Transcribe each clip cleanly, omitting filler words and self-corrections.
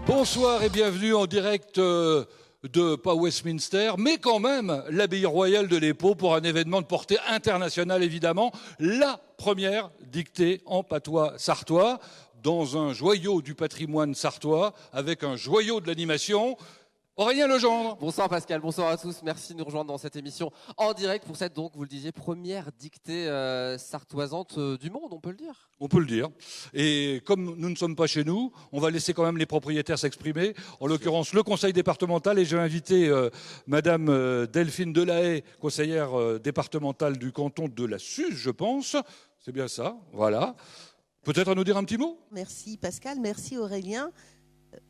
Bonsoir et bienvenue en direct de, pas Westminster, mais quand même l'abbaye royale de l'Épau pour un événement de portée internationale évidemment. La première dictée en patois sartois dans un joyau du patrimoine sartois avec un joyau de l'animation. Aurélien Legendre. Bonsoir Pascal, bonsoir à tous. Merci de nous rejoindre dans cette émission en direct pour cette, donc, vous le disiez, première dictée sartoisante du monde, on peut le dire. On peut le dire. Et comme nous ne sommes pas chez nous, on va laisser quand même les propriétaires s'exprimer. En l'occurrence, le conseil départemental. Et j'ai invité Madame Delphine Delahaye, conseillère départementale du canton de la Suze, je pense. C'est bien ça, voilà. Peut-être à nous dire un petit mot ? Merci Pascal, merci Aurélien.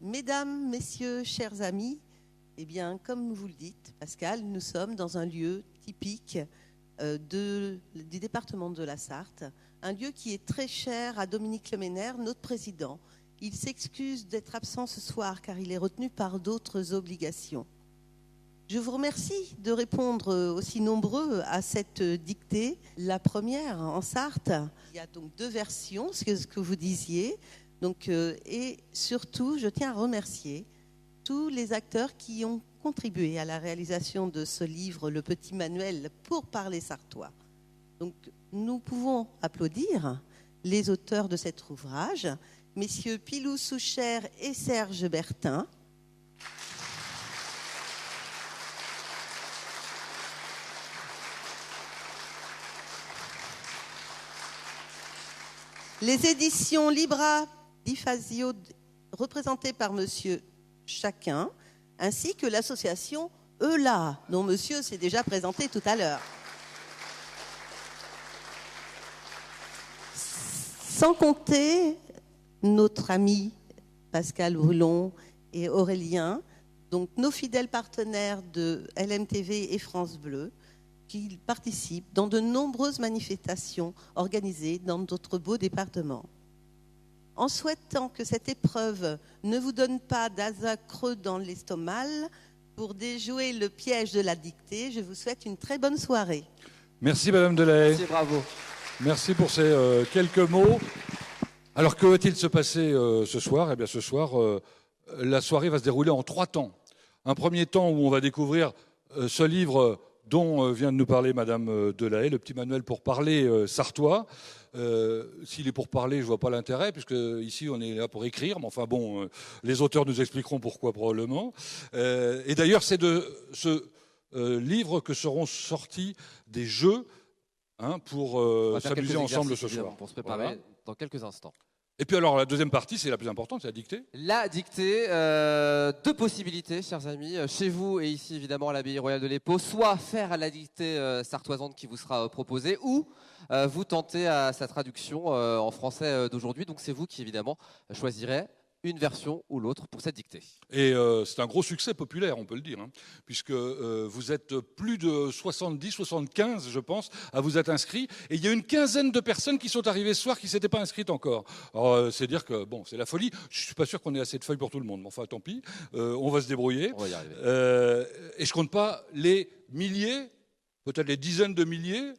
Mesdames, messieurs, chers amis, eh bien, comme vous le dites, Pascal, nous sommes dans un lieu typique du département de la Sarthe, un lieu qui est très cher à Dominique Leméner, notre président. Il s'excuse d'être absent ce soir car il est retenu par d'autres obligations. Je vous remercie de répondre aussi nombreux à cette dictée, la première en Sarthe. Il y a donc deux versions, ce que vous disiez. Donc, et surtout, je tiens à remercier tous les acteurs qui ont contribué à la réalisation de ce livre, le petit manuel pour parler sartois. Donc, nous pouvons applaudir les auteurs de cet ouvrage, messieurs Pilou Souchère et Serge Bertin. Les éditions Libra Difasio, représentées par monsieur Chacun, ainsi que l'association ELA, dont monsieur s'est déjà présenté tout à l'heure. Sans compter notre ami Pascal Brulon et Aurélien, donc nos fidèles partenaires de LMTV et France Bleu, qui participent dans de nombreuses manifestations organisées dans d'autres beaux départements. En souhaitant que cette épreuve ne vous donne pas d'asa creux dans l'estomac, pour déjouer le piège de la dictée, je vous souhaite une très bonne soirée. Merci Madame Delahaye. Merci, bravo. Merci pour ces quelques mots. Alors que va-t-il se passer ce soir ? Eh bien ce soir, la soirée va se dérouler en 3 temps. Un premier temps où on va découvrir ce livre dont vient de nous parler Madame Delahaye, le petit manuel pour parler sartois. S'il est pour parler, je ne vois pas l'intérêt, puisque ici on est là pour écrire, mais enfin bon, les auteurs nous expliqueront pourquoi probablement. Et d'ailleurs, c'est de ce livre que seront sortis des jeux pour s'amuser ensemble ce soir. Pour se préparer voilà. Dans quelques instants. Et puis alors, la deuxième partie, c'est la plus importante, c'est la dictée. La dictée, 2 possibilités, chers amis, chez vous et ici évidemment à l'abbaye royale de l'Épau, soit faire la dictée sartoisante qui vous sera proposée, ou vous tentez à sa traduction en français d'aujourd'hui. Donc c'est vous qui évidemment choisirez une version ou l'autre pour cette dictée. Et c'est un gros succès populaire, on peut le dire, puisque vous êtes plus de 70, 75, je pense, à vous être inscrits. Et il y a une quinzaine de personnes qui sont arrivées ce soir qui ne s'étaient pas inscrites encore. Alors, c'est dire que, bon, c'est la folie. Je ne suis pas sûr qu'on ait assez de feuilles pour tout le monde. Mais enfin, tant pis, on va se débrouiller. On va y arriver. Et je ne compte pas les milliers, peut-être les dizaines de milliers,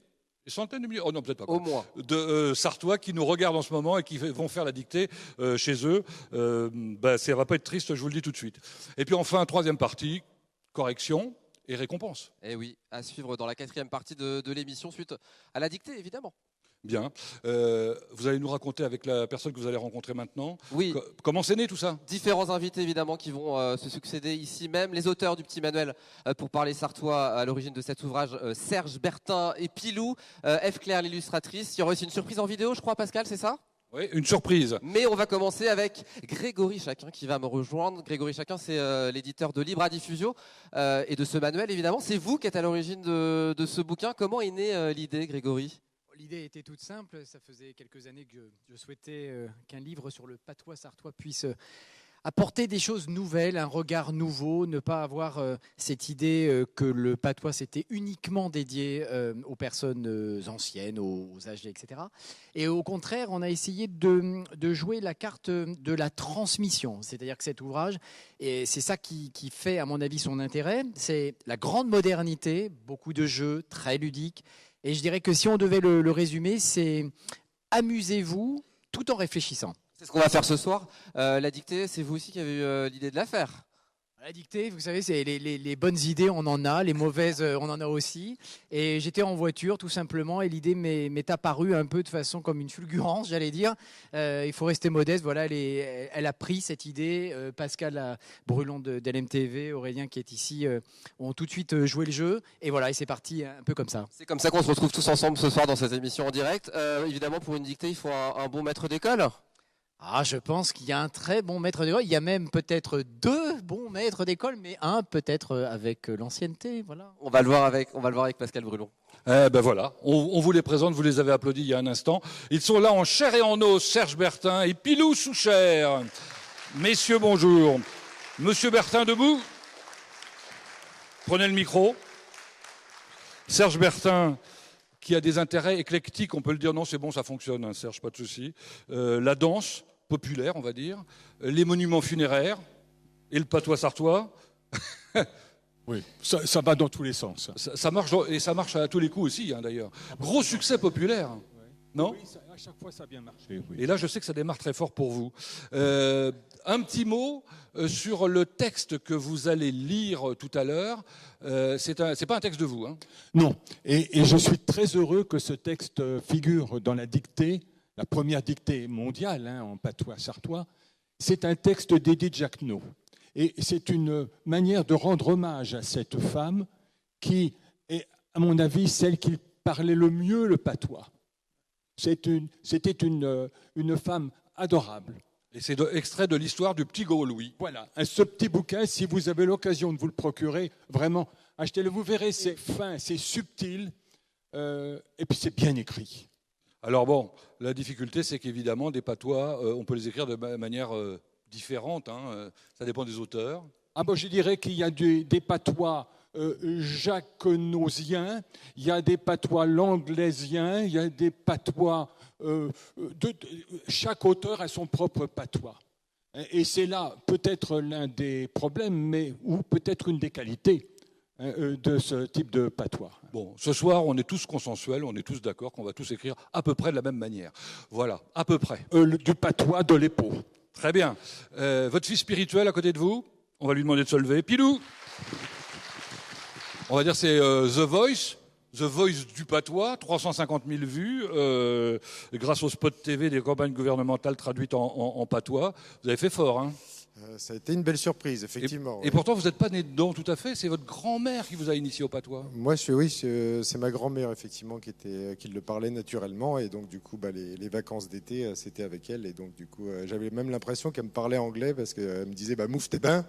des centaines de milliers, oh non peut-être pas, au moins, de Sartois qui nous regardent en ce moment et qui vont faire la dictée chez eux. Ça va pas être triste, je vous le dis tout de suite. Et puis enfin, troisième partie, correction et récompense. Et oui, à suivre dans la 4e partie de l'émission suite à la dictée évidemment. Bien. Vous allez nous raconter avec la personne que vous allez rencontrer maintenant. Oui. Comment c'est né tout ça ? Différents invités évidemment qui vont se succéder ici même. Les auteurs du petit manuel pour parler sartois à l'origine de cet ouvrage, Serge Bertin et Pilou, F. Claire l'illustratrice. Il y aura aussi une surprise en vidéo, je crois, Pascal, c'est ça ? Oui, une surprise. Mais on va commencer avec Grégory Chacun qui va me rejoindre. Grégory Chacun, c'est l'éditeur de Libra Diffusio et de ce manuel évidemment. C'est vous qui êtes à l'origine de ce bouquin. Comment est née l'idée, Grégory ? L'idée était toute simple, ça faisait quelques années que je souhaitais qu'un livre sur le patois sartois puisse apporter des choses nouvelles, un regard nouveau, ne pas avoir cette idée que le patois c'était uniquement dédié aux personnes anciennes, aux âgés, etc. Et au contraire, on a essayé de jouer la carte de la transmission, c'est-à-dire que cet ouvrage, et c'est ça qui fait à mon avis son intérêt, c'est la grande modernité, beaucoup de jeux, très ludiques. Et je dirais que si on devait le résumer, c'est amusez-vous tout en réfléchissant. C'est ce qu'on va faire ce soir. La dictée, c'est vous aussi qui avez eu l'idée de la faire. La dictée, vous savez, c'est les bonnes idées, on en a, les mauvaises, on en a aussi. Et j'étais en voiture, tout simplement, et l'idée m'est apparue un peu de façon comme une fulgurance, j'allais dire. Il faut rester modeste, voilà, elle a pris cette idée. Pascal Brulon d'LMTV, Aurélien qui est ici, ont tout de suite joué le jeu. Et voilà, et c'est parti un peu comme ça. C'est comme ça qu'on se retrouve tous ensemble ce soir dans cette émission en direct. Évidemment, pour une dictée, il faut un bon maître d'école. Ah, je pense qu'il y a un très bon maître d'école. Il y a même peut-être 2 bons maîtres d'école, mais un peut-être avec l'ancienneté. Voilà. On va le voir avec Pascal Brulon. Eh ben voilà, on vous les présente, vous les avez applaudis il y a un instant. Ils sont là en chair et en os, Serge Bertin et Pilou Souchère. Messieurs, bonjour. Monsieur Bertin, debout. Prenez le micro. Serge Bertin, qui a des intérêts éclectiques, on peut le dire, non c'est bon, ça fonctionne, hein, Serge, pas de souci. La danse populaire, on va dire, les monuments funéraires et le patois sartois. Oui, ça va dans tous les sens. Ça marche, et ça marche à tous les coups aussi, hein, d'ailleurs. Gros succès populaire, non? Oui, à chaque fois ça a bien marché. Oui. Et là, je sais que ça démarre très fort pour vous. Un petit mot sur le texte que vous allez lire tout à l'heure. C'est pas un texte de vous, hein? Non, et je suis très heureux que ce texte figure dans la dictée, la première dictée mondiale, hein, en patois sartois. C'est un texte d'Édith Jacquenot. Et c'est une manière de rendre hommage à cette femme qui est, à mon avis, celle qui parlait le mieux le patois. C'était une femme adorable. Et c'est extrait de l'histoire du petit Gros-Louis. Voilà, ce petit bouquin, si vous avez l'occasion de vous le procurer, vraiment, achetez-le, vous verrez, c'est fin, c'est subtil, et puis c'est bien écrit. Alors bon, la difficulté, c'est qu'évidemment, des patois, on peut les écrire de manière différente, hein, ça dépend des auteurs. Ah bon, je dirais qu'il y a des patois jacquenosiens, il y a des patois langlaisiens, il y a des patois... chaque auteur a son propre patois. Et c'est là peut-être l'un des problèmes, ou peut-être une des qualités de ce type de patois. Bon, ce soir, on est tous consensuels, on est tous d'accord qu'on va tous écrire à peu près de la même manière. Voilà, à peu près. Du patois de l'Épau. Très bien. Votre fils spirituel à côté de vous, on va lui demander de se lever. Pilou, on va dire c'est The Voice du patois, 350 000 vues, grâce au spot TV des campagnes gouvernementales traduites en patois. Vous avez fait fort, hein? Ça a été une belle surprise, effectivement. Et pourtant, vous n'êtes pas né dedans tout à fait, c'est votre grand-mère qui vous a initié au patois. Moi, c'est ma grand-mère, effectivement, qui le parlait naturellement. Et donc, du coup, les vacances d'été, c'était avec elle. Et donc, du coup, j'avais même l'impression qu'elle me parlait anglais parce qu'elle me disait « mouf tes bains ».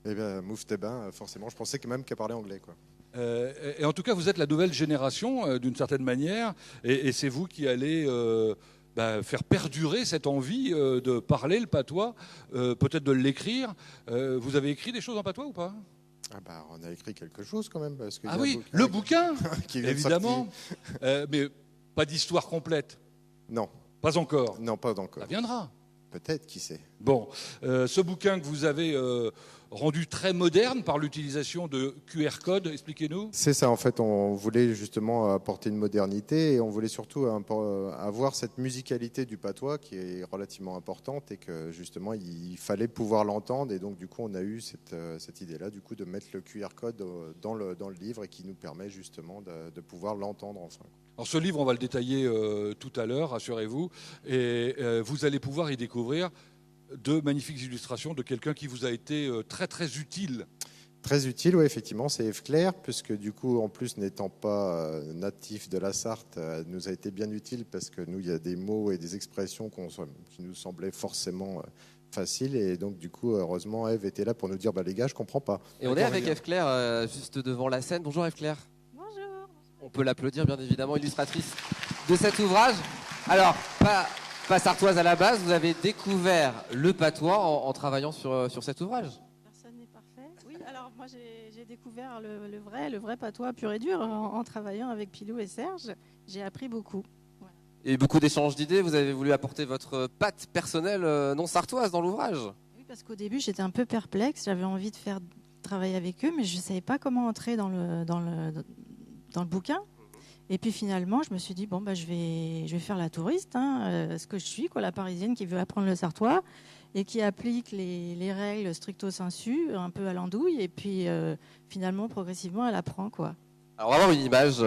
Et bien, mouf tes bains, forcément, je pensais même qu'elle parlait anglais, quoi. Et en tout cas, vous êtes la nouvelle génération, d'une certaine manière, et c'est vous qui allez faire perdurer cette envie de parler le patois, peut-être de l'écrire. Vous avez écrit des choses en patois ou pas? On a écrit quelque chose quand même. Parce ah oui, le bouquin, qui vient évidemment, mais pas d'histoire complète. Non. Pas encore. Non, pas encore. Ça viendra. Peut-être, qui sait. Bon, ce bouquin que vous avez rendu très moderne par l'utilisation de QR code, expliquez-nous. C'est ça, en fait, on voulait justement apporter une modernité et on voulait surtout avoir cette musicalité du patois qui est relativement importante et que justement il fallait pouvoir l'entendre et donc du coup on a eu cette idée-là du coup de mettre le QR code dans le livre et qui nous permet justement de pouvoir l'entendre enfin. Alors ce livre, on va le détailler tout à l'heure, rassurez-vous, et vous allez pouvoir y découvrir de magnifiques illustrations de quelqu'un qui vous a été très très utile. Très utile, oui, effectivement, c'est Ève Claire, puisque du coup, en plus, n'étant pas natif de la Sarthe, elle nous a été bien utile parce que nous, il y a des mots et des expressions qui nous semblaient forcément faciles, et donc du coup, heureusement, Ève était là pour nous dire, les gars, je comprends pas. Et on est avec Ève Claire, juste devant la scène. Bonjour Ève Claire. Bonjour. On peut l'applaudir, bien évidemment, illustratrice de cet ouvrage. Alors, pas sartoise à la base, vous avez découvert le patois en travaillant sur cet ouvrage. Personne n'est parfait. Oui, alors moi j'ai découvert le vrai patois pur et dur en travaillant avec Pilou et Serge. J'ai appris beaucoup. Voilà. Et beaucoup d'échanges d'idées, vous avez voulu apporter votre patte personnelle non sartoise dans l'ouvrage. Oui, parce qu'au début j'étais un peu perplexe, j'avais envie de travailler avec eux, mais je ne savais pas comment entrer dans le bouquin. Et puis finalement, je me suis dit, bon, bah, je vais faire la touriste, hein, ce que je suis, quoi, la parisienne qui veut apprendre le sartois et qui applique les règles stricto sensu, un peu à l'andouille. Et puis finalement, progressivement, elle apprend, quoi. Alors, on va voir une image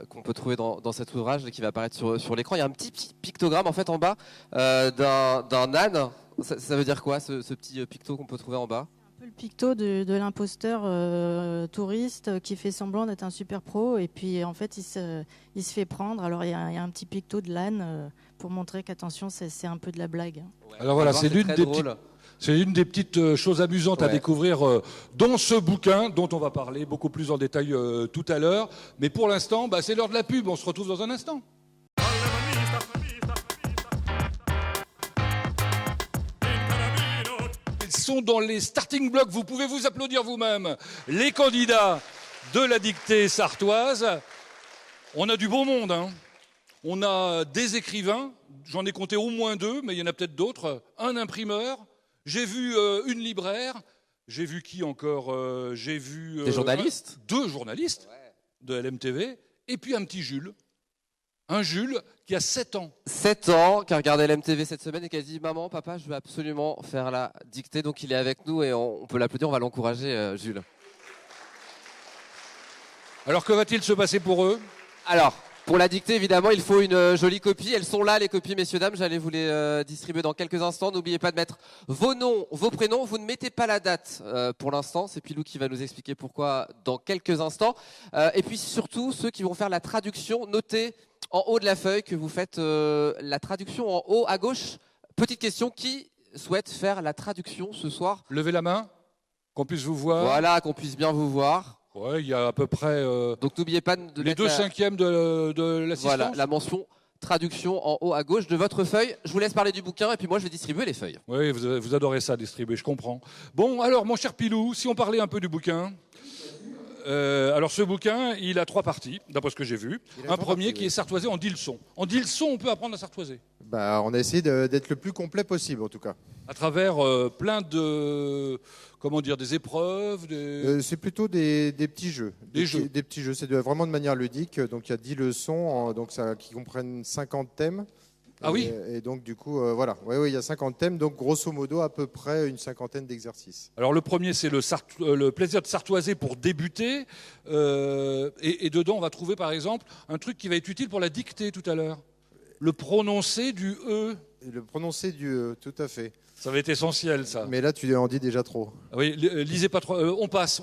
qu'on peut trouver dans cet ouvrage qui va apparaître sur l'écran. Il y a un petit pictogramme en fait en bas d'un âne. Ça veut dire quoi, ce petit picto qu'on peut trouver en bas? Un peu le picto de l'imposteur touriste qui fait semblant d'être un super pro et puis en fait il se fait prendre. Alors il y a un petit picto de l'âne pour montrer qu'attention, c'est un peu de la blague. Ouais, Alors voilà, c'est l'une des petites choses amusantes à découvrir dans ce bouquin dont on va parler beaucoup plus en détail tout à l'heure. Mais pour l'instant, c'est l'heure de la pub. On se retrouve dans un instant. Ils sont dans les starting blocks. Vous pouvez vous applaudir vous-même. Les candidats de la dictée sartoise. On a du beau monde, hein. On a des écrivains. J'en ai compté au moins 2, mais il y en a peut-être d'autres. Un imprimeur. J'ai vu une libraire, j'ai vu qui encore J'ai vu des journalistes, 2 journalistes de LMTV, et puis un petit Jules. Un Jules qui a 7 ans. 7 ans, qui a regardé LMTV cette semaine et qui a dit « Maman, papa, je veux absolument faire la dictée ». Donc il est avec nous et on peut l'applaudir, on va l'encourager, Jules. Alors que va-t-il se passer pour eux? Alors, pour la dictée, évidemment, il faut une jolie copie. Elles sont là, les copies, messieurs, dames. J'allais vous les distribuer dans quelques instants. N'oubliez pas de mettre vos noms, vos prénoms. Vous ne mettez pas la date pour l'instant. C'est Pilou qui va nous expliquer pourquoi dans quelques instants. Et puis surtout, ceux qui vont faire la traduction, notez en haut de la feuille que vous faites la traduction en haut à gauche. Petite question, qui souhaite faire la traduction ce soir? Levez la main, qu'on puisse vous voir. Voilà, qu'on puisse bien vous voir. Ouais, il y a à peu près donc n'oubliez pas de les 2/5 de l'assistance. Voilà, la mention traduction en haut à gauche de votre feuille. Je vous laisse parler du bouquin et puis moi je vais distribuer les feuilles. Oui, vous adorez ça, distribuer, je comprends. Bon, alors mon cher Pilou, si on parlait un peu du bouquin. Alors ce bouquin, il a 3 parties, d'après ce que j'ai vu. Un premier qui est sartoisé en 10 leçons. En 10 leçons, on peut apprendre à sartoiser. On a essayé d'être le plus complet possible, en tout cas. À travers plein de, des épreuves. C'est plutôt des petits jeux. Des petits jeux. C'est vraiment de manière ludique. Donc il y a 10 leçons, qui comprennent 50 thèmes. Ah oui. Et donc du coup, voilà. Oui, il y a 50 thèmes. Donc grosso modo, à peu près une 50aine d'exercices. Alors le premier, c'est le plaisir de sartoiser pour débuter. Et dedans, on va trouver par exemple un truc qui va être utile pour la dictée tout à l'heure. Le prononcé du E. Le prononcé du E, tout à fait. Ça va être essentiel, ça. Mais là, tu en dis déjà trop. Oui, lisez pas trop. On passe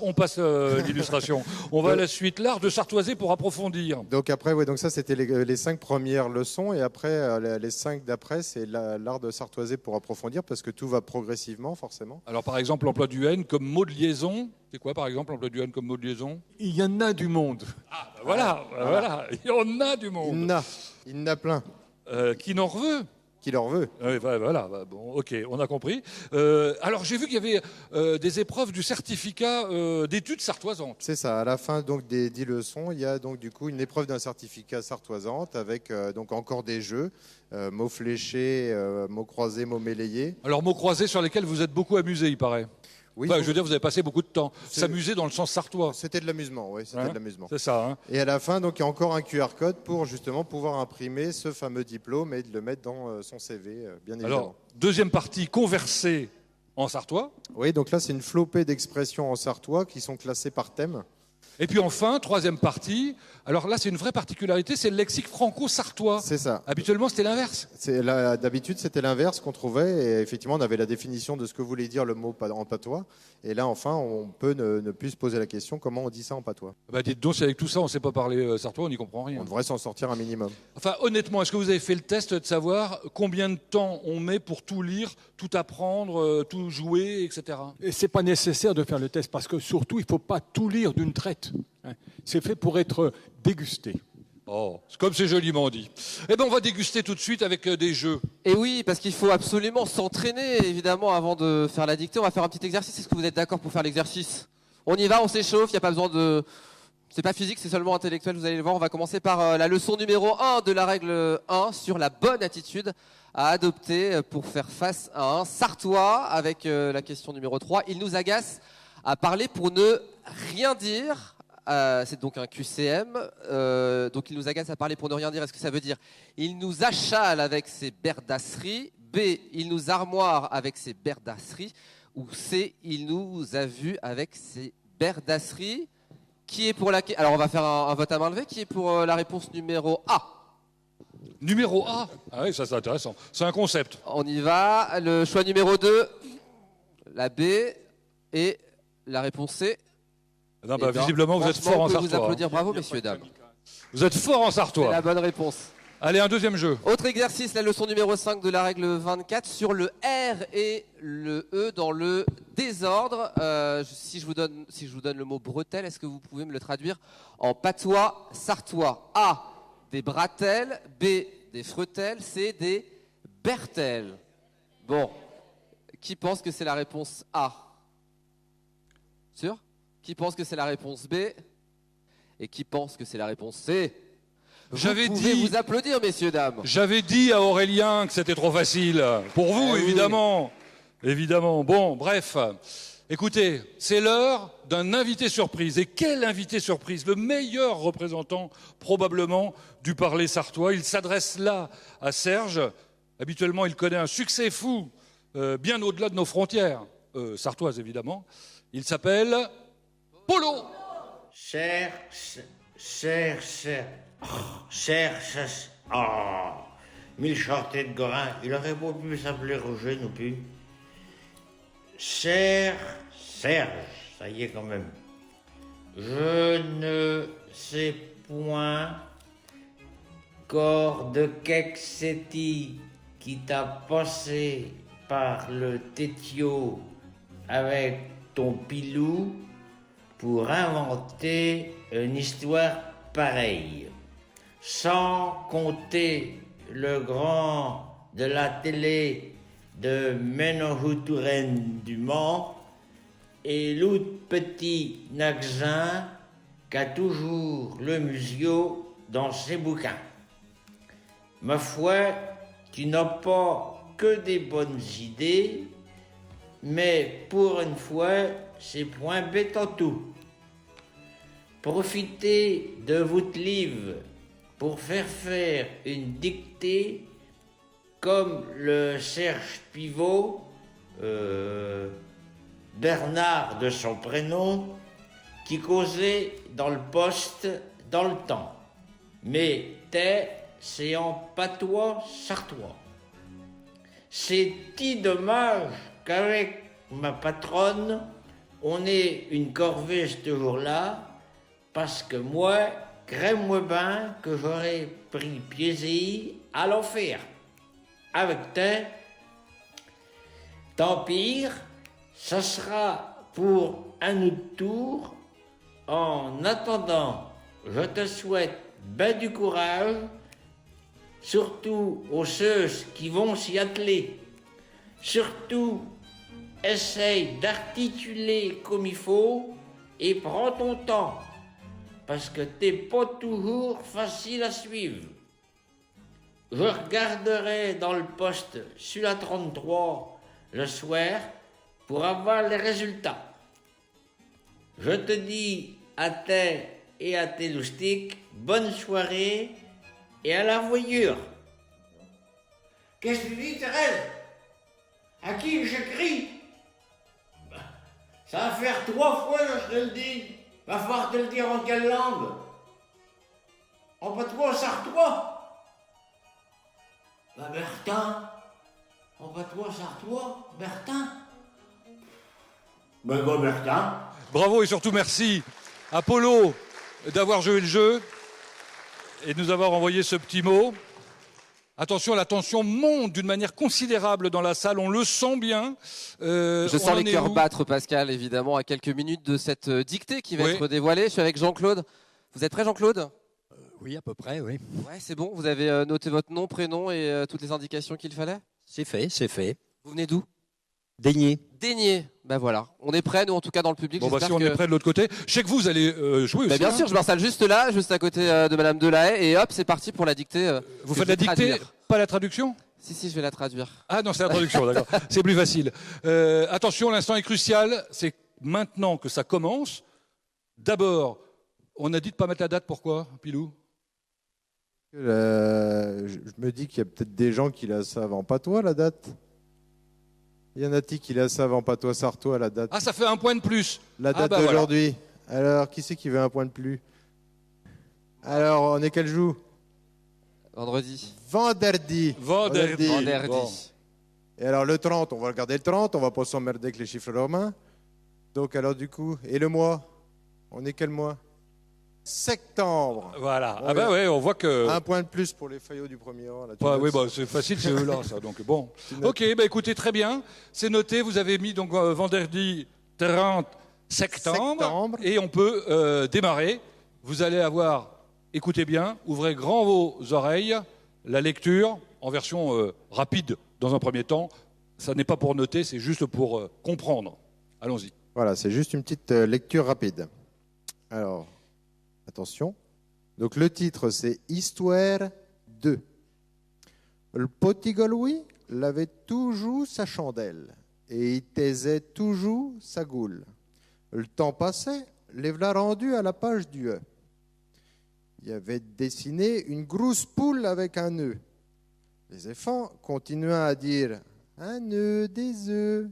l'illustration. On va à la suite. L'art de sartoiser pour approfondir. Donc après, donc ça, c'était les 5 premières leçons. Et après, les 5 d'après, c'est l'art de sartoiser pour approfondir, parce que tout va progressivement, forcément. Alors, par exemple, l'emploi du N comme mot de liaison. C'est quoi, par exemple, l'emploi du N comme mot de liaison? Il y en a du monde. Ah, voilà. Il y en a du monde. Il y en a plein. Qui n'en veut? Qui leur veut. Oui, voilà, bon, ok, on a compris. Alors j'ai vu qu'il y avait des épreuves du certificat d'études sartoisantes. C'est ça, à la fin donc, des 10 leçons, il y a donc du coup une épreuve d'un certificat sartoisante avec donc encore des jeux, mots fléchés, mots croisés, mots mélayés. Alors mots croisés sur lesquels vous êtes beaucoup amusé, il paraît. Oui, je veux dire, vous avez passé beaucoup de temps. S'amuser dans le sens sartois. C'était de l'amusement, oui, c'était de l'amusement. C'est ça. Hein. Et à la fin, donc, il y a encore un QR code pour justement pouvoir imprimer ce fameux diplôme et de le mettre dans son CV, bien évidemment. Alors, deuxième partie, converser en sartois. Oui, donc là, c'est une flopée d'expressions en sartois qui sont classées par thème. Et puis enfin, troisième partie, alors là c'est une vraie particularité, c'est le lexique franco-sartois. C'est ça. Habituellement c'était l'inverse. D'habitude c'était l'inverse qu'on trouvait, et effectivement on avait la définition de ce que voulait dire le mot en patois. Et là enfin on peut ne plus se poser la question comment on dit ça en patois. Dites donc, si avec tout ça on ne sait pas parler sartois, on n'y comprend rien. On devrait s'en sortir un minimum. Enfin honnêtement, est-ce que vous avez fait le test de savoir combien de temps on met pour tout lire, tout apprendre, tout jouer, etc. Et c'est pas nécessaire de faire le test parce que surtout il ne faut pas tout lire d'une traite. C'est fait pour être dégusté. Oh, c'est comme c'est joliment dit. Eh bien, on va déguster tout de suite avec des jeux. Et oui, parce qu'il faut absolument s'entraîner, évidemment, avant de faire la dictée. On va faire un petit exercice. Est-ce que vous êtes d'accord pour faire l'exercice? On y va, on s'échauffe, il n'y a pas besoin de... C'est pas physique, c'est seulement intellectuel, vous allez le voir. On va commencer par la leçon numéro 1 de la règle 1 sur la bonne attitude à adopter pour faire face à un sartois. Avec la question numéro 3, il nous agace à parler pour ne rien dire. c'est donc un QCM. Donc il nous agace à parler pour ne rien dire. Est-ce que ça veut dire il nous achale avec ses berdasseries? B, il nous armoire avec ses berdasseries? Ou C, il nous a vus avec ses berdasseries? Qui est pour la... Alors on va faire un vote à main levée. Qui est pour la réponse numéro A? Numéro A. Ah oui, ça c'est intéressant. C'est un concept. On y va. Le choix numéro 2, la B et la réponse C. Non, bah, visiblement, vous êtes fort en Sartois. Vous Sartois. applaudir, bravo messieurs, dames. Vous êtes fort en C'est Sartois. la bonne réponse. Allez, un deuxième jeu. Autre exercice, la leçon numéro 5 de la règle 24 sur le R et le E dans le désordre. Si je vous donne le mot bretelle, est-ce que vous pouvez me le traduire en patois sartois? A, des bratelles. B, des frettelles. C, des bertelles. Bon, qui pense que c'est la réponse A? Sûr? Qui pense que c'est la réponse B? Et qui pense que c'est la réponse C? Vous pouvez vous applaudir, messieurs, dames. J'avais dit à Aurélien que c'était trop facile. Pour vous, évidemment. Évidemment. Bon, bref. Écoutez, c'est l'heure d'un invité surprise. Et quel invité surprise? Le meilleur représentant, probablement, du parler sartois. Il s'adresse là à Serge. Habituellement, il connaît un succès fou, bien au-delà de nos frontières, sartoises, évidemment. Il s'appelle Polo. Cher, mille chartés de Gorin, il aurait beau pu s'appeler Roger, non plus. Cher Serge, ça y est quand même. Je ne sais point corps de Kexeti qui t'a passé par le tétio avec ton pilou pour inventer une histoire pareille. Sans compter le grand de la télé de Ménonjoutouren du Mans et l'autre petit Naxin qu'a toujours le musio dans ses bouquins. Ma foi, tu n'as pas que des bonnes idées, mais pour une fois, c'est point bête en tout. Profitez de votre livre pour faire une dictée comme le Serge Pivot, Bernard de son prénom, qui causait dans le poste dans le temps. Mais c'est en patois sartois. C'est si dommage qu'avec ma patronne, on ait une corvée ce jour-là, parce que moi, crème-moi ben que j'aurais pris plaisir à l'en faire. Avec tant pire, ça sera pour un autre tour. En attendant, je te souhaite ben du courage, surtout aux ceux qui vont s'y atteler. Surtout, essaye d'articuler comme il faut et prends ton temps, parce que t'es pas toujours facile à suivre. Je regarderai dans le poste sur la 33 le soir pour avoir les résultats. Je te dis à tes et à tes loustiques, bonne soirée et à la voyure. Qu'est-ce que tu dis, Thérèse? À qui j'écris? Ça va faire 3 fois que je te le dis. Va falloir te le dire en quelle langue? En patois sartois? Bah Bertin. En patois sartois, Bertin. Ben quoi, Bertin? Bravo et surtout merci à Polo d'avoir joué le jeu et de nous avoir envoyé ce petit mot. Attention, la tension monte d'une manière considérable dans la salle, on le sent bien. Je sens les cœurs battre, Pascal, évidemment, à quelques minutes de cette dictée qui va être dévoilée. Je suis avec Jean-Claude. Vous êtes prêt, Jean-Claude? Oui, à peu près, oui. Ouais, c'est bon. Vous avez noté votre nom, prénom et toutes les indications qu'il fallait? C'est fait, c'est fait. Vous venez d'où? Daigné. Daigné. Ben voilà. On est prêts, nous, en tout cas, dans le public. Bon, bah, si on est prêts de l'autre côté. Je sais que vous allez jouer aussi. Bien sûr, je m'installe juste là, juste à côté de Madame Delahaye. Et hop, c'est parti pour la dictée. Vous faites la dictée, pas la traduction? Si, je vais la traduire. Ah non, c'est la traduction, d'accord. C'est plus facile. Attention, l'instant est crucial. C'est maintenant que ça commence. D'abord, On a dit de ne pas mettre la date, pourquoi, Pilou? Je me dis qu'il y a peut-être des gens qui la savent en patois, la date. Il y en a-t-il qui la savent en patois sartois, la date? Ah, ça fait un point de plus. La date bah d'aujourd'hui. Alors, qui c'est qui veut un point de plus? Alors, on est quel jour? Vendredi. Vendredi. Vendredi. Bon. Et alors, le 30, on va regarder le 30, on va pas s'emmerder avec les chiffres romains. Donc, alors, du coup, et le mois? On est quel mois? Septembre. Voilà. Ah bah ouais, on voit que... Un point de plus pour les faillots du premier rang. Là, oui, bah, c'est facile, c'est eux là, ça. Donc bon. Ok, bah écoutez, très bien. C'est noté. Vous avez mis donc vendredi 30 septembre. Et on peut démarrer. Vous allez avoir, écoutez bien, ouvrez grand vos oreilles, la lecture en version rapide dans un premier temps. Ça n'est pas pour noter, c'est juste pour comprendre. Allons-y. Voilà, c'est juste une petite lecture rapide. Alors, attention. Donc le titre, c'est Histoire 2. Le petit Louis l'avait toujours sa chandelle et il taisait toujours sa goule. Le temps passait, les v'là rendu à la page du E. Il avait dessiné une grosse poule avec un nœud. Les enfants continuaient à dire un nœud, des œufs,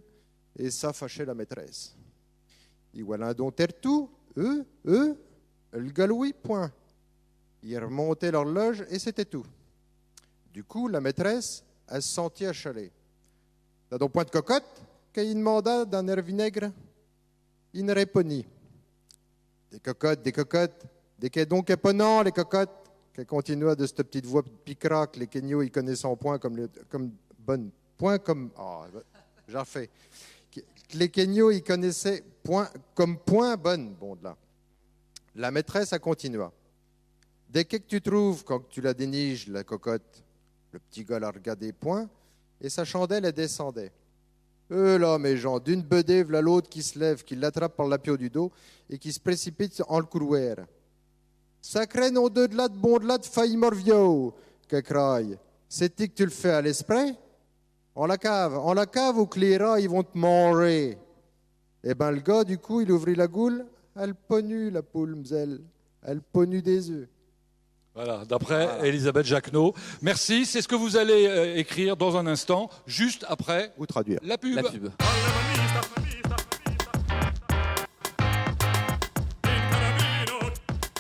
et ça fâchait la maîtresse. Et voilà donc tout, le Galouis, point. Ils remontaient l'horloge et c'était tout. Du coup, la maîtresse, elle se sentit achalée. T'as donc point de cocotte? Qu'il demanda d'un air vinaigre. Il ne répondit. Des cocottes, des quais donc éponants, les cocottes. Qu'elle continua de cette petite voix picra que les Kenyos, ils connaissent en point comme bonne. Point comme. J'en refais. Les Kenyos, ils connaissaient point comme point bonne. Bon, de là. La maîtresse a continua. Dès que tu trouves, quand tu la déniges, la cocotte, le petit gars la regardait point, et sa chandelle, elle descendait. Là, mes gens, d'une bedée, v'là l'autre qui se lève, qui l'attrape par la pio du dos, et qui se précipite en le couloir. Sacré nom de là, de bon de là, de failli morvio, que craille. C'est-tu que tu le fais à l'esprit? En la cave, ou que les rats, ils vont te manger. Eh ben, le gars, du coup, il ouvrit la goule, elle ponue, la poule, mzelle. Elle ponue des œufs. Voilà, d'après Elisabeth Jacquenot. Merci, c'est ce que vous allez écrire dans un instant, juste après ou traduire. La pub.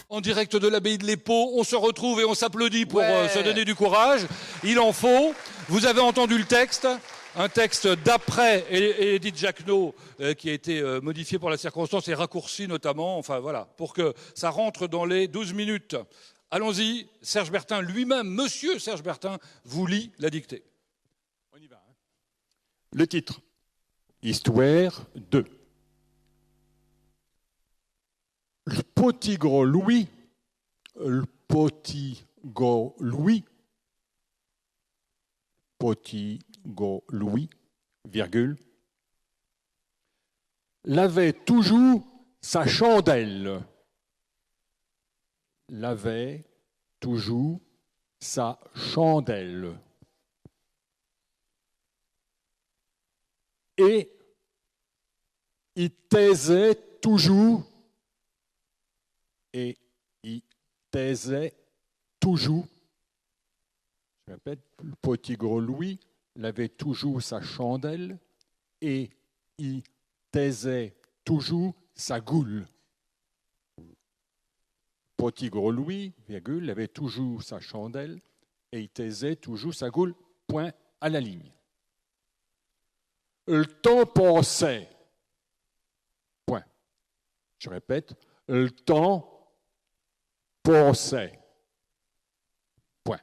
En direct de l'abbaye de l'Épau, on se retrouve et on s'applaudit pour se donner du courage. Il en faut. Vous avez entendu le texte. Un texte d'après Edith Jacquenot qui a été modifié pour la circonstance et raccourci notamment, enfin voilà, pour que ça rentre dans les 12 minutes. Allons-y, Serge Bertin lui-même, monsieur Serge Bertin, vous lit la dictée. On y va. Hein. Le titre, Histoire 2. Le petit gros Louis, virgule, l'avait toujours sa chandelle. L'avait toujours sa chandelle. Et il taisait toujours. Et il taisait toujours. Je répète, le petit gros Louis l'avait toujours sa chandelle et il taisait toujours sa goule. Petit gros Louis, virgule, avait toujours sa chandelle et il taisait toujours sa goule, point à la ligne. Le temps passait, point. Je répète, le temps passait, point.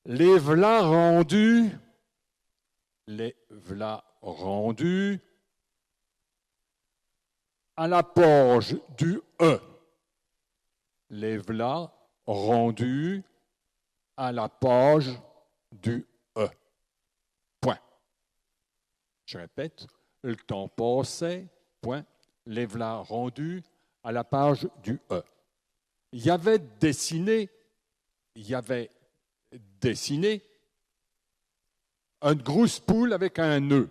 Les v'là rendus à la page du E. Les v'là rendus à la page du E. Point. Je répète, le temps passait, point, les v'là rendus à la page du E. Il y avait dessiné une grosse poule avec un nœud.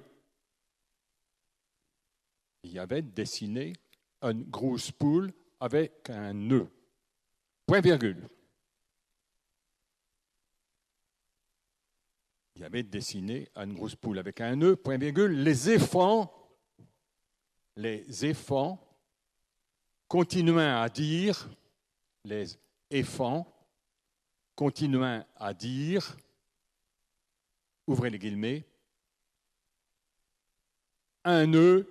Il y avait dessiné une grosse poule avec un nœud. Point virgule. Il y avait dessiné une grosse poule avec un nœud, point virgule. Les éphants continuant à dire, les éphants continuant à dire, ouvrez les guillemets, un nœud,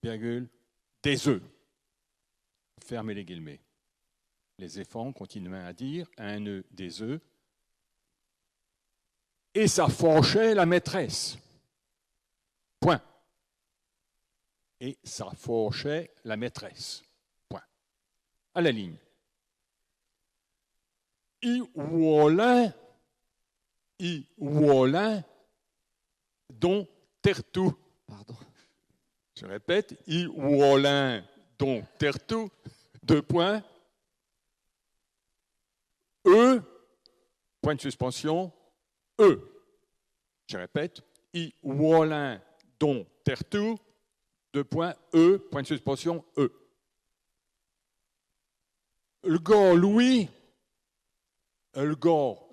virgule, des œufs. Fermez les guillemets. Les éphants continuant à dire, un nœud, des œufs. Et ça fâchait la maîtresse. Point. Et ça fâchait la maîtresse. Point. À la ligne. I wolin, dont tertou. Pardon. Je répète, I wolin, dont tertou. 2 points. E, point de suspension. E. Je répète, I wolin, dont tertou. 2 points. E, point de suspension. E. Le gars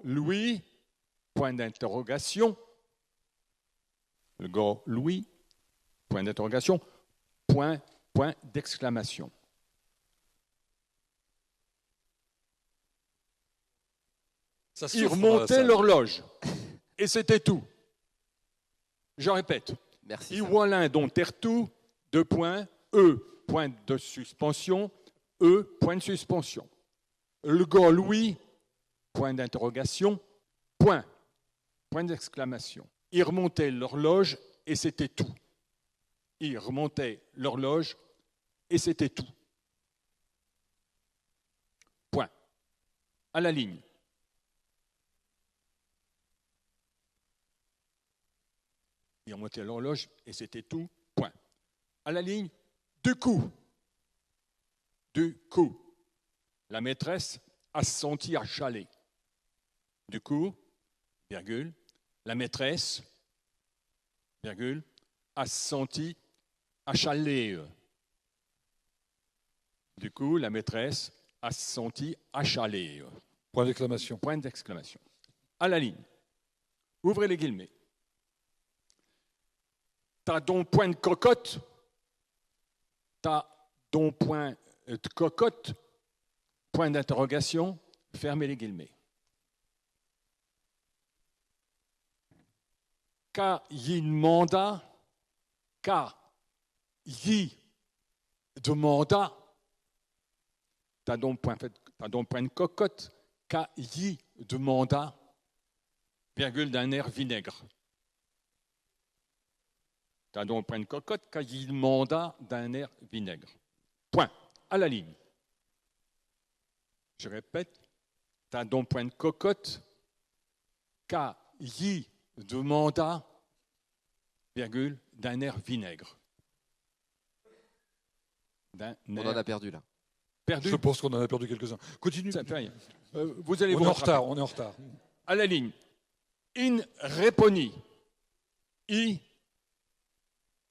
Louis, point d'interrogation. Le gars Louis, point d'interrogation, point d'exclamation. Ils remontaient l'horloge. Et c'était tout. Je répète. Merci. Iwalin, dont tertou, 2 points. E, point de suspension. E, point de suspension. Le gars Louis, point d'interrogation, point d'exclamation. Ils remontaient l'horloge et c'était tout. Ils remontaient l'horloge et c'était tout. Point. À la ligne. Ils remontaient l'horloge et c'était tout. Point. À la ligne. Du coup. La maîtresse a senti achaler. Du coup, virgule, la maîtresse, virgule, a senti achaler. Du coup, la maîtresse a senti achaler. Point d'exclamation. Point d'exclamation. À la ligne. Ouvrez les guillemets. T'as donc point de cocotte. T'as donc point de cocotte. Point d'interrogation. Fermez les guillemets. Ka yi demanda, t'as donc point de cocotte, ka yi demanda, virgule d'un air vinaigre. T'as donc point de cocotte, ka yi demanda d'un air vinaigre. Point. À la ligne. Je répète, t'as donc point de cocotte, ka yi demanda, virgule, d'un air vinaigre. On en a perdu là. Perdu. Je pense qu'on en a perdu quelques-uns. Continue. Ça fait rien. Vous allez on est en retard. À la ligne. In reponi. I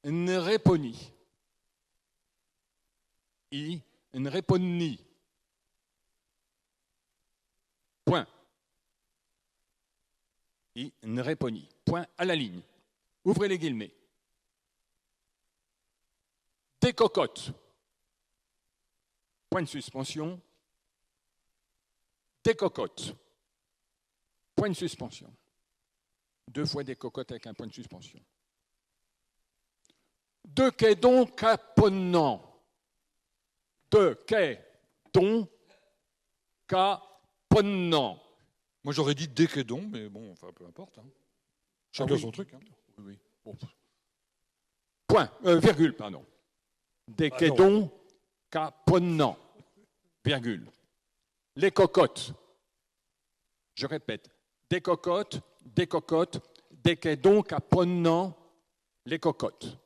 ne reponi. I ne reponi. Point. I ne reponi. Point à la ligne. Ouvrez les guillemets. Des cocottes. Point de suspension. Des cocottes. Point de suspension. 2 fois des cocottes avec un point de suspension. De quai donc caponnant. De quai donc caponnant. Moi, j'aurais dit déquédon, mais bon, enfin, peu importe. Hein. Chacun son truc. Hein. Oui. Bon. Point, virgule, pardon. Déquédon caponnant. Virgule. Les cocottes. Je répète. Des cocottes, déquédon caponnant, les cocottes.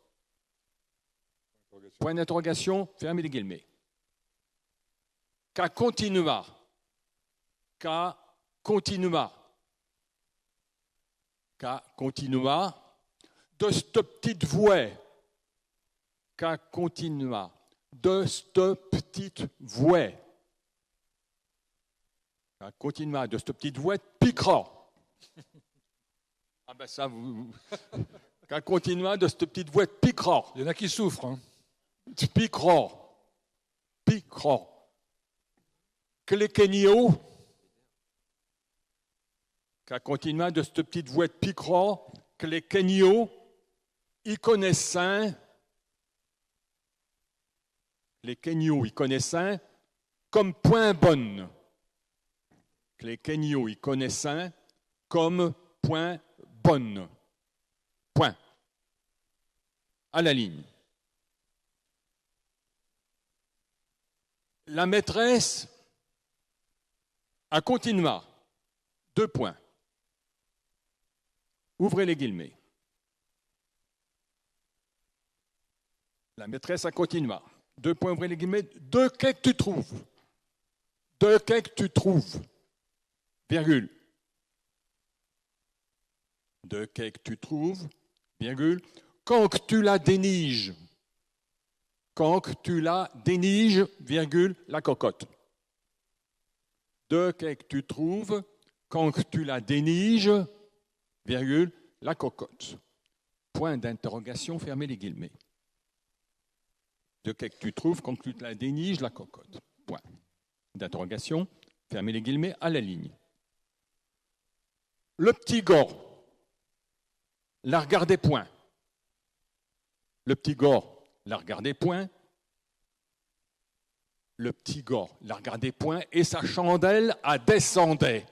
Point d'interrogation, fermez les guillemets. Ca continua. De cette petite voix. Ca continua. de cette petite voix. Un continuum de cette petite voix piquera. Ah ben ça, vous... Un continuum de cette petite voix piquera. Il y en a qui souffrent. Hein. Piquera. Piquera. Cléquenio. Qu'un continuum de cette petite voix piquera. Cléquenio. Y connaissant. Les Kenyo, y connaissant, comme point bonne. Les Kenyo, y connaissant, comme point bonne. Point. À la ligne. La maîtresse a continué. 2 points. Ouvrez les guillemets. La maîtresse a continué. 2 points, ouvrez les guillemets. De qu'est que tu trouves? De qu'est que tu trouves? Virgule. De qu'est que tu trouves? Virgule. Quand que tu la déniges. Quand que tu la déniges, virgule, la cocotte. De qu'est que tu trouves? Quand que tu la déniges, virgule, la cocotte. Point d'interrogation, fermez les guillemets. De qu'est-ce que tu trouves quand tu la déniges, la cocotte. Point d'interrogation, fermez les guillemets, à la ligne. Le petit gars, la regardait point. Le petit gars, la regardait point. Le petit gars, la regardait point et sa chandelle a descendait.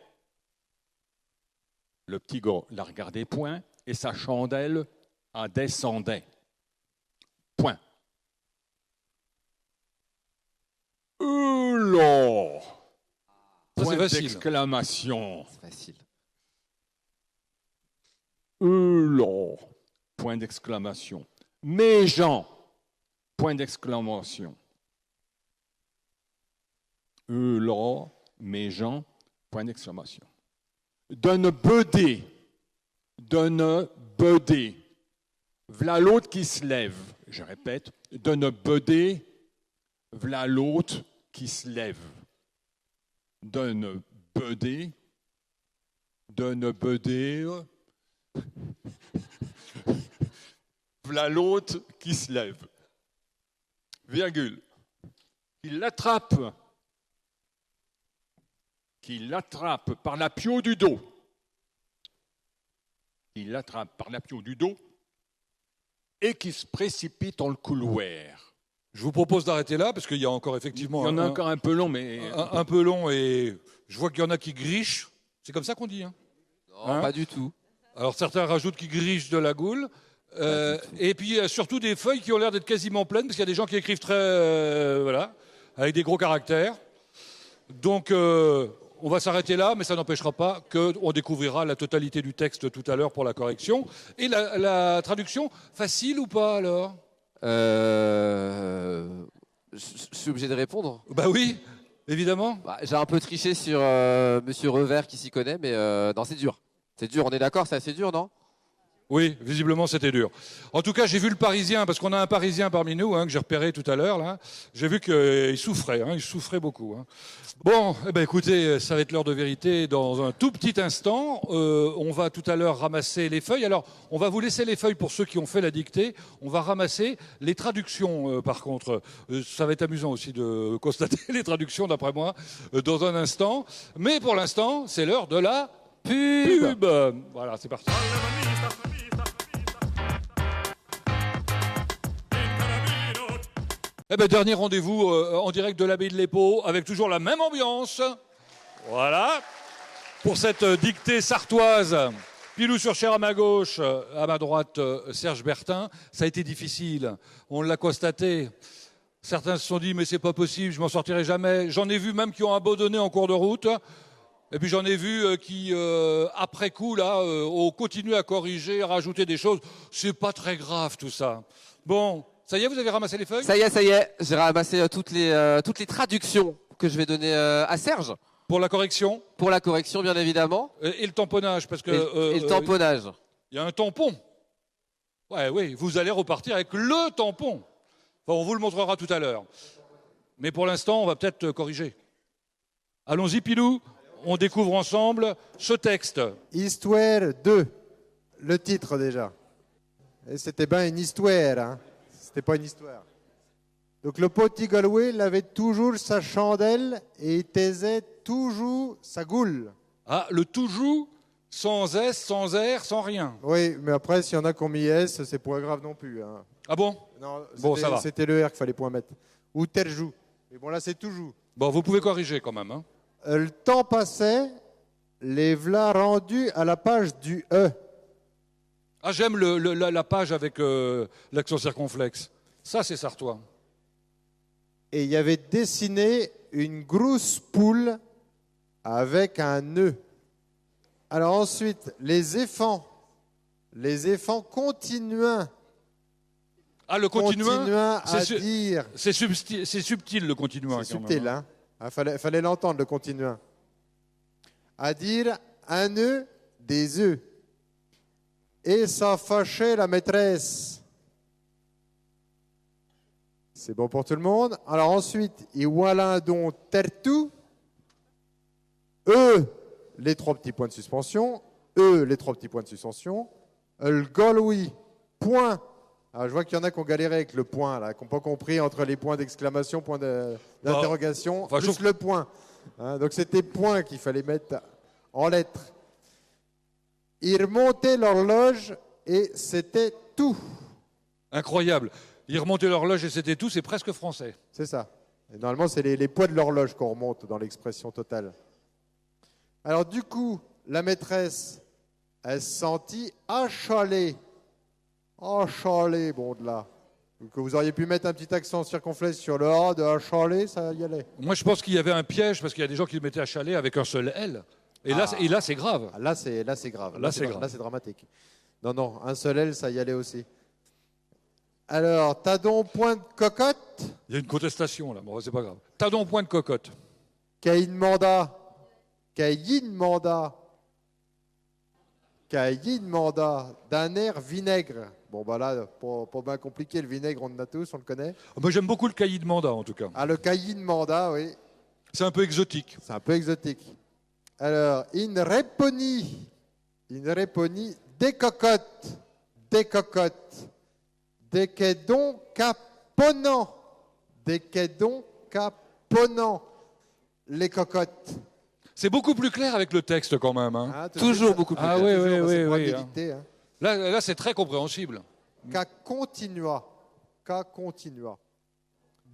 Le petit gars, la regardait point et sa chandelle a descendait. Point. Là. Ça, Point c'est facile. d'exclamation. C'est facile. Là. Point d'exclamation. Mes gens. Point d'exclamation. Là. Mes gens. Point d'exclamation. Donne bedé. Donne bedé. V'là l'autre qui se lève. Je répète. Donne bedé. V'là l'autre qui se lève. Donne bedé. Donne bedé. V'là l'autre qui se lève. Virgule. Il l'attrape. Qu'il l'attrape par la pio du dos. Il l'attrape par la pio du dos et qui se précipite dans le couloir. Je vous propose d'arrêter là, parce qu'il y a encore effectivement... Il y en a encore un peu long, mais... Un peu long, et je vois qu'il y en a qui grichent. C'est comme ça qu'on dit, hein? Non, Hein? pas du tout. Alors certains rajoutent qui grichent de la goule. Et puis il y a surtout des feuilles qui ont l'air d'être quasiment pleines, parce qu'il y a des gens qui écrivent très... voilà, avec des gros caractères. Donc on va s'arrêter là, mais ça n'empêchera pas qu'on découvrira la totalité du texte tout à l'heure pour la correction. Et la traduction, facile ou pas alors? Je suis obligé de répondre. Bah oui, évidemment. Bah, j'ai un peu triché sur Monsieur Revers qui s'y connaît, mais non, c'est dur. C'est dur, on est d'accord, c'est assez dur, non? Oui, visiblement c'était dur. En tout cas, j'ai vu le Parisien, parce qu'on a un Parisien parmi nous, hein, que j'ai repéré tout à l'heure, là. J'ai vu qu'il souffrait, hein, il souffrait beaucoup. Hein. Bon, eh ben, écoutez, ça va être l'heure de vérité dans un tout petit instant. On va tout à l'heure ramasser les feuilles. Alors, on va vous laisser les feuilles pour ceux qui ont fait la dictée. On va ramasser les traductions, par contre. Ça va être amusant aussi de constater les traductions, d'après moi, dans un instant. Mais pour l'instant, c'est l'heure de la pub. Voilà, c'est parti. Eh ben, dernier rendez-vous en direct de l'abbaye de l'Épau, avec toujours la même ambiance. Voilà. Pour cette dictée sartoise. Pilou-sur-Cher à ma gauche, à ma droite, Serge Bertin. Ça a été difficile. On l'a constaté. Certains se sont dit, mais c'est pas possible, je m'en sortirai jamais. J'en ai vu même qui ont abandonné en cours de route. Et puis j'en ai vu qui, après coup, là, ont continué à corriger, à rajouter des choses. C'est pas très grave tout ça. Bon, ça y est, vous avez ramassé les feuilles? Ça y est, j'ai ramassé toutes les traductions que je vais donner à Serge. Pour la correction? Pour la correction, bien évidemment. Et le tamponnage, parce que... Et le tamponnage. Il y a un tampon. Ouais, oui, vous allez repartir avec le tampon. Enfin, on vous le montrera tout à l'heure. Mais pour l'instant, on va peut-être corriger. Allons-y, Pilou. On découvre ensemble ce texte. Histoire 2. Le titre déjà. Et c'était bien une histoire, hein. C'était pas une histoire. Donc le petit Galway, il avait toujours sa chandelle et il taisait toujours sa goule. Ah, le toujours, sans S, sans R, sans rien. Oui, mais après, s'il y en a qui ont mis S, c'est pas grave non plus. Hein. Ah bon? Non, Bon, ça va. C'était le R qu'il fallait point mettre. Ou terjou. Mais bon, là, c'est toujours. Bon, vous pouvez corriger quand même. Hein. Le temps passait, les v'là rendus à la page du E. Ah, j'aime la page avec l'accent circonflexe. Ça, c'est sartois. Et il y avait dessiné une grosse poule avec un nœud. Alors ensuite, les éléphants continuaient. Ah, le continuum, à dire. c'est subtil le continuum. C'est subtil, hein. Il fallait l'entendre, le continuum. À dire un nœud des œufs. Et ça fâchait la maîtresse. C'est bon pour tout le monde. Alors ensuite, il voilà donc tertou. Eux, les 3 petits points de suspension. Eux, les 3 petits points de suspension. Le galoui, point. Alors, je vois qu'il y en a qui ont galéré avec le point, là, qui n'ont pas compris entre les points d'exclamation, points d'interrogation, enfin, juste le point. Hein, donc c'était point qu'il fallait mettre en lettres. Ils remontaient l'horloge et c'était tout. Incroyable. Ils remontaient l'horloge et c'était tout, c'est presque français. C'est ça. Et normalement, c'est les poids de l'horloge qu'on remonte dans l'expression totale. Alors du coup, la maîtresse, elle se sentit achalée. Achalée, bon de là. Donc, vous auriez pu mettre un petit accent circonflexe sur le A de achalée, ça y allait. Moi, je pense qu'il y avait un piège parce qu'il y a des gens qui le mettaient à chalet avec un seul L. Et là, c'est grave. Là, c'est grave. Là, c'est grave. Là, c'est dramatique. Non, un seul L, ça y allait aussi. Alors, t'as donc point de cocotte. Il y a une contestation là, bon, c'est pas grave. T'as donc point de cocotte. Caïn mandat d'un air vinaigre. Bon, bah là, pas bien compliqué, le vinaigre, on en a tous, on le connaît. Moi, j'aime beaucoup le cahier de mandat en tout cas. Ah, le caïn mandat, oui. C'est un peu exotique. C'est un peu exotique. Alors, in réponi, des cocottes, des quédons caponants, les cocottes. C'est beaucoup plus clair avec le texte quand même. Hein. Hein, Toujours beaucoup plus. Ah clair. oui, Toujours, oui. c'est pour dicter, hein. Là, c'est très compréhensible. Qu'a continua.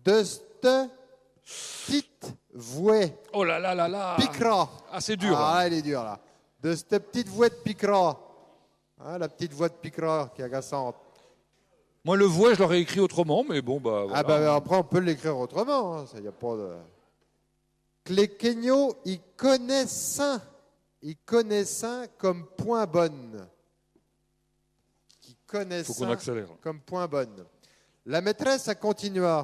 De cette petite voix. Oh là là là là. Picra. Ah, c'est dur. Ah, hein. elle est dure là. De cette petite voix de Picra. Hein, la petite voix de Picra qui est agaçante. Moi, le voix, je l'aurais écrit autrement, mais bon, bah. Voilà. Ah, bah après, on peut l'écrire autrement. Hein. Ça, y a pas de. Que les Kenyos, ils connaissent comme point bonne. Faut qu'on accélère. Comme point bonne. La maîtresse a continué.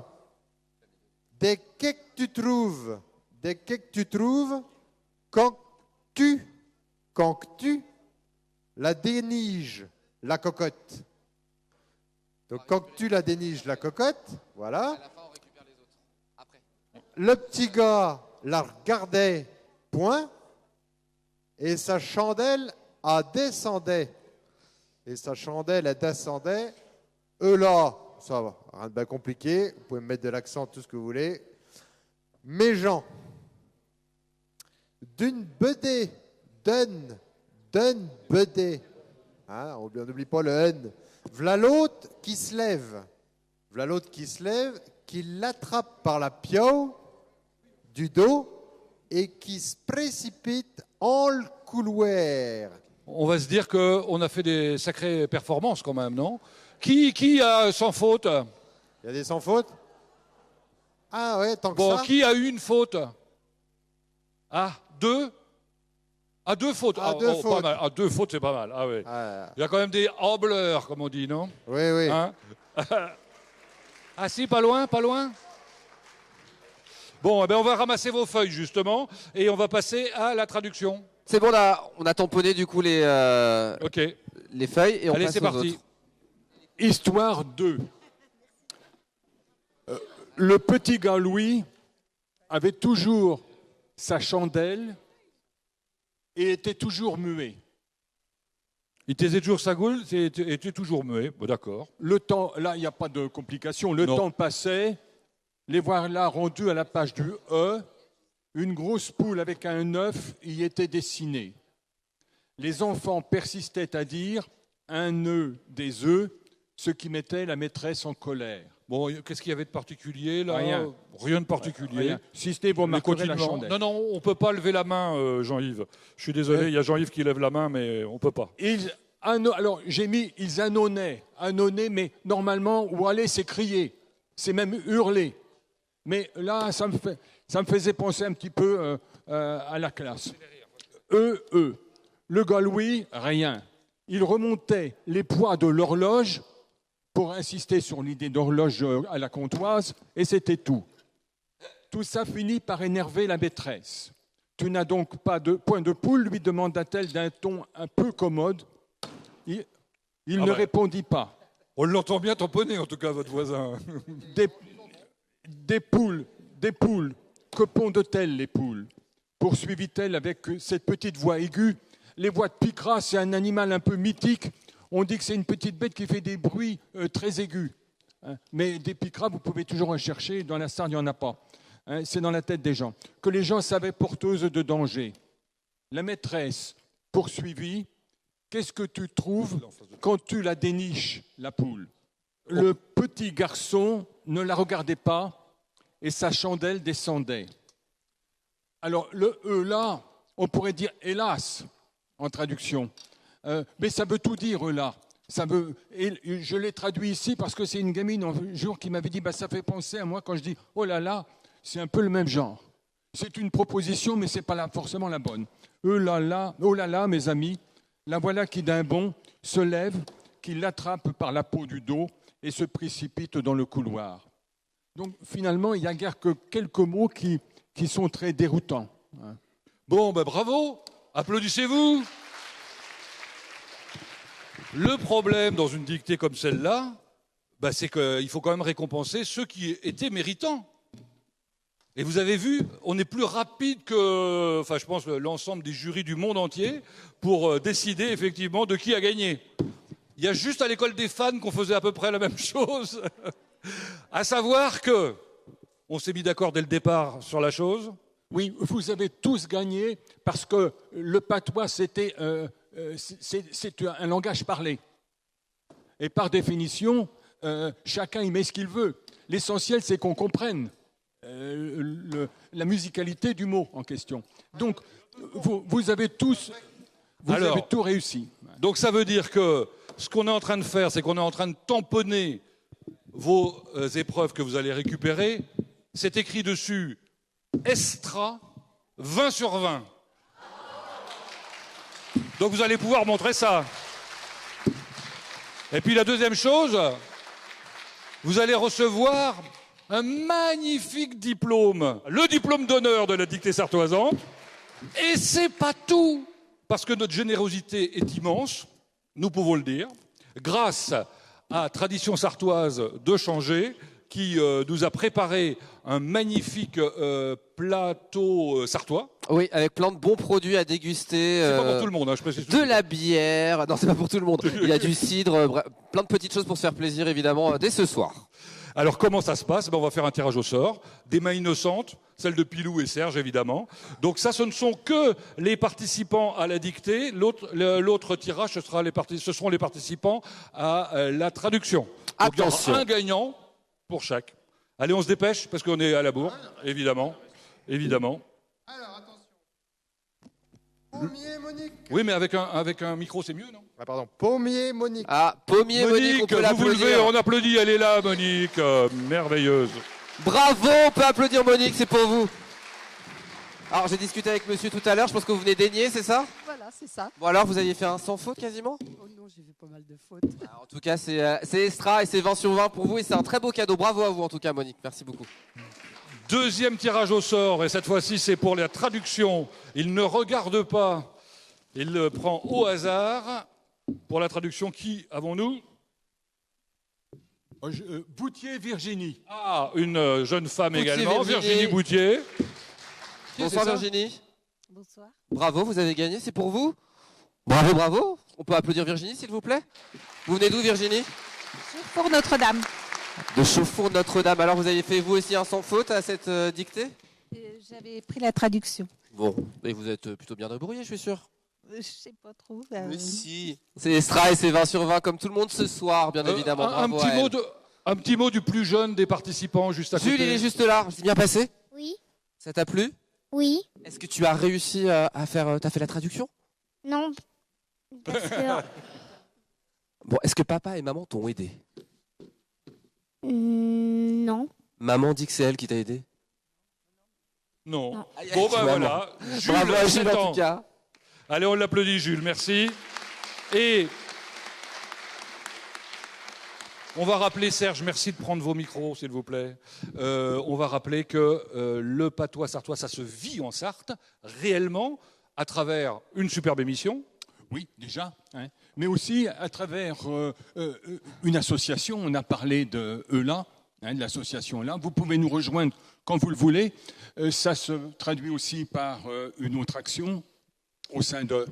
Dès que tu trouves, quand tu la déniges, la cocotte. Donc quand tu la déniges, la cocotte, voilà. À la fin, on récupère les autres. Après. Le petit gars la regardait, point, et sa chandelle a descendait. Eux là, ça va, rien de bien compliqué, vous pouvez me mettre de l'accent, tout ce que vous voulez. Mes gens, d'une bedée, d'un bedée, hein, on n'oublie pas le N. V'là l'autre qui se lève, qui l'attrape par la pio du dos et qui se précipite en le couloir. On va se dire qu'on a fait des sacrées performances quand même, non? Qui a sans faute? Il y a des sans faute? Ah ouais, tant que Bon, ça. qui a eu une faute? Ah, deux? Ah, deux fautes. Ah, deux fautes. Pas mal. Ah, deux fautes, c'est pas mal. Ah, ouais. Ah, Il y a quand même des hambleurs, comme on dit, non? oui. Hein? Ah si, pas loin? Bon, eh ben on va ramasser vos feuilles, justement, et on va passer à la traduction. C'est bon, là, on a tamponné du coup les feuilles et on Allez, passe c'est aux parti. autres. Histoire 2. Le petit gars Louis avait toujours sa chandelle et était toujours muet. Il taisait toujours sa gueule et était toujours muet. Bon, d'accord. Le temps, là, il n'y a pas de complication. Le Non. temps passait, les voilà rendus à la page du E. Une grosse poule avec un œuf y était dessinée. Les enfants persistaient à dire un œuf des œufs, ce qui mettait la maîtresse en colère. Bon, qu'est-ce qu'il y avait de particulier là? Rien. Rien de particulier. Rien. Si ce n'est vous Mais remarquerez la continuons. chandelle. Non, non, on ne peut pas lever la main, Jean-Yves. Je suis désolé, il y a Jean-Yves qui lève la main, mais on ne peut pas. Alors, j'ai mis, ils annonnaient, mais normalement, où aller, c'est crier, c'est même hurler. Mais là, ça me faisait penser un petit peu à la classe. Le gars Louis, rien. Il remontait les poids de l'horloge pour insister sur l'idée d'horloge à la comptoise, et c'était tout. Tout ça finit par énerver la maîtresse. Tu n'as donc pas de point de poule, lui demanda-t-elle d'un ton un peu commode. Il ne répondit pas. On l'entend bien tamponner, en tout cas, votre voisin. Des poules, que pondent-elles les poules? Poursuivit-elle avec cette petite voix aiguë. Les voix de Picras, c'est un animal un peu mythique. On dit que c'est une petite bête qui fait des bruits très aigus. Mais des Picras, vous pouvez toujours en chercher. Dans la Sarthe, il n'y en a pas. C'est dans la tête des gens. Que les gens savaient porteuses de danger. La maîtresse poursuivit. Qu'est-ce que tu trouves quand tu la déniches, la poule? Le petit garçon ne la regardait pas et sa chandelle descendait. Alors, le « e » là, on pourrait dire « hélas » en traduction. Mais ça veut tout dire, « e » là. Et je l'ai traduit ici parce que c'est une gamine un jour qui m'avait dit ça fait penser à moi quand je dis « oh là là », c'est un peu le même genre. C'est une proposition, mais ce n'est pas forcément la bonne. « oh là là, mes amis », la voilà qui d'un bond se lève, qui l'attrape par la peau du dos et se précipite dans le couloir. Donc finalement, il n'y a guère que quelques mots qui sont très déroutants. Bon, bravo, applaudissez-vous. Le problème dans une dictée comme celle-là, c'est qu'il faut quand même récompenser ceux qui étaient méritants. Et vous avez vu, on est plus rapide que, je pense, l'ensemble des jurys du monde entier pour décider effectivement de qui a gagné. Il y a juste à l'école des fans qu'on faisait à peu près la même chose. À savoir que, on s'est mis d'accord dès le départ sur la chose. Oui, vous avez tous gagné parce que le patois, c'est un langage parlé. Et par définition, chacun y met ce qu'il veut. L'essentiel, c'est qu'on comprenne la musicalité du mot en question. Donc, vous avez tous avez tout réussi. Donc ça veut dire que ce qu'on est en train de faire, c'est qu'on est en train de tamponner vos épreuves que vous allez récupérer. C'est écrit dessus Estra 20 sur 20. Donc vous allez pouvoir montrer ça. Et puis la deuxième chose, vous allez recevoir un magnifique diplôme, le diplôme d'honneur de la dictée sartoisante. Et c'est pas tout, parce que notre générosité est immense, nous pouvons le dire, grâce à Tradition Sartoise de Changer, qui nous a préparé un magnifique plateau sartois. Oui, avec plein de bons produits à déguster. C'est pas pour tout le monde, je précise. De la bière. Non, c'est pas pour tout le monde. Il y a du cidre, plein de petites choses pour se faire plaisir, évidemment, dès ce soir. Alors, comment ça se passe? On va faire un tirage au sort. Des mains innocentes, celle de Pilou et Serge, évidemment. Donc ça, ce ne sont que les participants à la dictée. L'autre tirage, ce seront les participants à la traduction. Donc, il y aura un gagnant pour chaque. Allez, on se dépêche, parce qu'on est à la bourre, évidemment. Alors, attention. Pommier Monique. Oui, mais avec un micro, c'est mieux, non? Pardon. Pommier Monique. Ah, Pommier Monique, on peut l'applaudir. Vous levez, on applaudit, elle est là, Monique, merveilleuse. Bravo, on peut applaudir Monique, c'est pour vous. Alors, j'ai discuté avec monsieur tout à l'heure, je pense que vous venez d'Aigner, c'est ça? Voilà, c'est ça. Bon, alors, vous aviez fait un sans faute quasiment? Oh non, j'ai fait pas mal de fautes. Alors, en tout cas, c'est Estra et c'est 20 sur 20 pour vous et c'est un très beau cadeau. Bravo à vous, en tout cas, Monique. Merci beaucoup. Deuxième tirage au sort, et cette fois-ci, c'est pour la traduction. Il ne regarde pas, il le prend au hasard. Pour la traduction, qui avons-nous? Boutier Virginie. Ah, une jeune femme Boutier, également, Virginie Boutier. Bonsoir c'est ça Virginie. Bonsoir. Bravo, vous avez gagné, c'est pour vous. Bravo, bravo. On peut applaudir Virginie, s'il vous plaît. Vous venez d'où, Virginie? Pour Notre-Dame. De Chauffour Notre-Dame. Alors, vous avez fait vous aussi un sans faute à cette dictée? J'avais pris la traduction. Bon, et vous êtes plutôt bien débrouillé, je suis sûr. Je sais pas trop. Mais si. C'est Estra et c'est 20 sur 20 comme tout le monde ce soir, bien évidemment. Bravo à elle. Un petit mot du plus jeune des participants, juste à côté. Jules, il est juste là. C'est bien passé? Oui. Ça t'a plu? Oui. Est-ce que tu as réussi à faire... T'as fait la traduction? Non. Parce que... Bon, est-ce que papa et maman t'ont aidé? Non. Maman dit que c'est elle qui t'a aidé? Non. Non. Bon, ben voilà. Jules, Bravo à Jules, 7 en ans. tout cas. Allez, on l'applaudit, Jules, merci. Et on va rappeler, Serge, merci de prendre vos micros, s'il vous plaît. On va rappeler que le patois sartois, ça se vit en Sarthe, réellement, à travers une superbe émission. Oui, déjà, hein, mais aussi à travers une association. On a parlé de ELA, hein, de l'association ELA. Vous pouvez nous rejoindre quand vous le voulez. Ça se traduit aussi par une autre action au sein de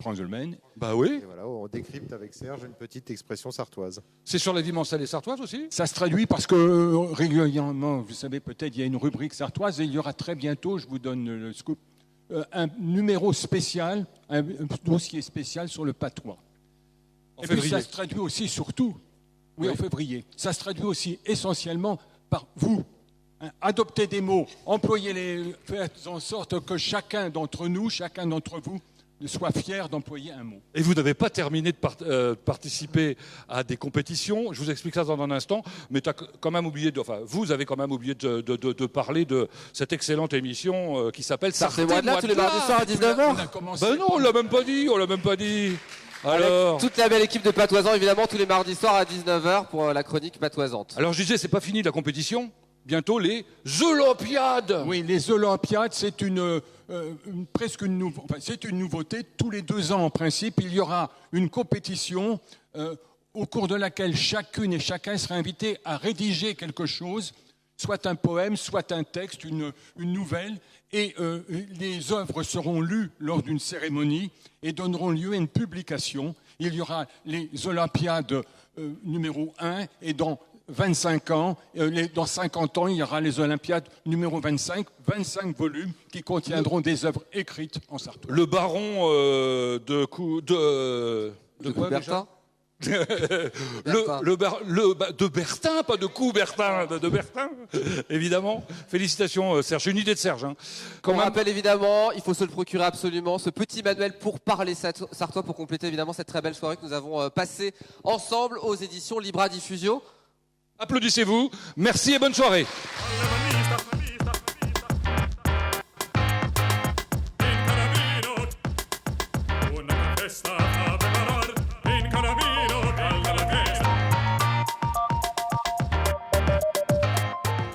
Franzelmen. Bah oui. Et voilà, on décrypte avec Serge une petite expression sartoise. C'est sur la vie mensuelle et sartoise aussi? Ça se traduit parce que régulièrement, vous savez peut-être, il y a une rubrique sartoise et il y aura très bientôt, je vous donne le scoop, un numéro spécial, un dossier spécial sur le patois. En Et février. puis ça se traduit aussi surtout, oui, en février, ça se traduit aussi essentiellement par vous. Hein, adoptez des mots, employez-les, faites en sorte que chacun d'entre nous, chacun d'entre vous, soit fier d'employer un mot. Et vous n'avez pas terminé de participer à des compétitions. Je vous explique ça dans un instant. Mais quand même oublié vous avez quand même oublié de parler de cette excellente émission qui s'appelle Sortez-moi de là tous les mardis soirs à 19h. Ben non, on l'a même pas dit. Alors, avec toute la belle équipe de Patoisans, évidemment, tous les mardis soirs à 19h pour la chronique patoisante. alors je disais, c'est pas fini la compétition. Bientôt les Olympiades. Oui, les Olympiades, c'est presque une nouveauté. Tous les 2 ans, en principe, il y aura une compétition au cours de laquelle chacune et chacun sera invité à rédiger quelque chose, soit un poème, soit un texte, une nouvelle, et les œuvres seront lues lors d'une cérémonie et donneront lieu à une publication. Il y aura les Olympiades numéro 1 et dans 25 ans, dans 50 ans, il y aura les Olympiades numéro 25 volumes qui contiendront des œuvres écrites en sartois. Le baron de quoi Bertin. de Bertin, pas de Coubertin, de Bertin, évidemment. Félicitations, Serge. Une idée de Serge. Hein. On rappelle évidemment, il faut se le procurer absolument, ce petit manuel pour parler sartois, pour compléter évidemment cette très belle soirée que nous avons passée ensemble aux éditions Libra Diffusio. Applaudissez-vous. Merci et bonne soirée.